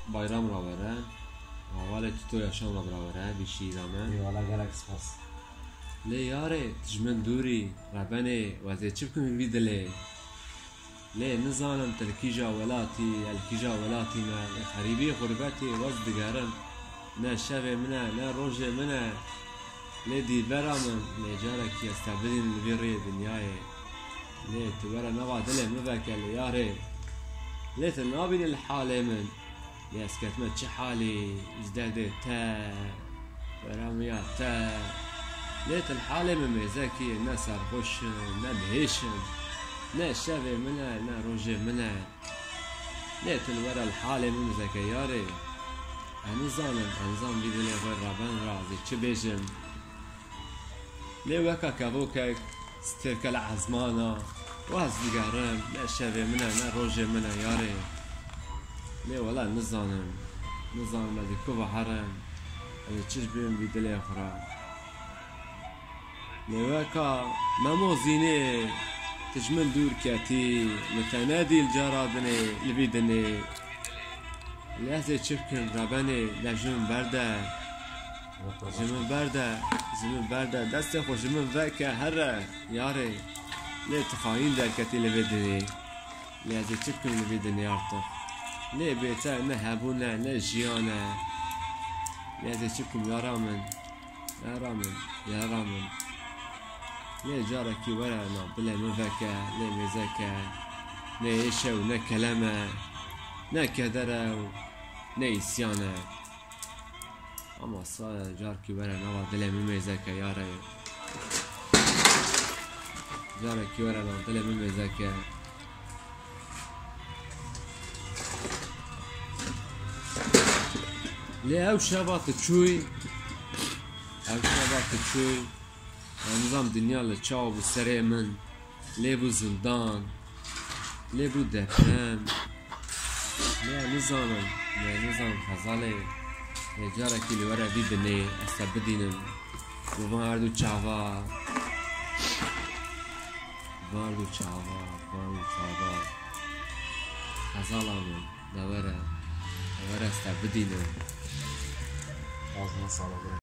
bayram ravere. Havale tuto yaşam ravere bir şey zaman. Eyvallah gelek spas. Le yare tijmen duri rabane ve çipkum bir dile. Le nizanım telkija velati elkija velati ma haribi gurbati vaz digaram. Ne şeve mine ne roje mine. Le diberamın le jaraki estabedin bir dünyaya. Le tubara nava dile mevkel yare. Le tenabin الحالة من le اسكتمت شي حالي ازدادت تا وراميا تا ليت الحالة من مزاكي الناس رخوش نا بهيشن نا شافي منها نا روجي منها ليت الورا الحالة من مزاكي ياري نظام بيدلي غير رابان رازي تشبيجن لي وكا كابوكك ستيرك العزمانة واز ديقارم نا شافي منها نا روجي منها ياري ليه والله نظام هذه كوفا حرام هذا تشبين بدلي أخرى لواكا ما موزيني تجمل دور كاتي متنادي الجرادني لبيدني لهذا تشبكن رباني لجنون برده جمن برده دست خو جمن وكا هره ياري ليه تخاين در كاتي لبيدني لهذا تشبكن لبيدني أرطف ليه بيتا نهبونا نجيانا ليه تشكم يا رامن ليه جارك ورا بلا مفكا ليه مزكا ليه يشو نا كلامه نا كدرة نا إسيانا أما صار جارك ورا نوا بلا مزكا يا ري جارك ورا بلا مزكا ليه او شبات تشوي نظام دنيا لتشاو بالسريع من ليه بو زندان ليه بو دفرام ليه نظام خزالي ليه جارك اللي ورا بيدني استبدينن وفان اردو تشاوا خزالا من دورا استبدينن Ağzına sağlık.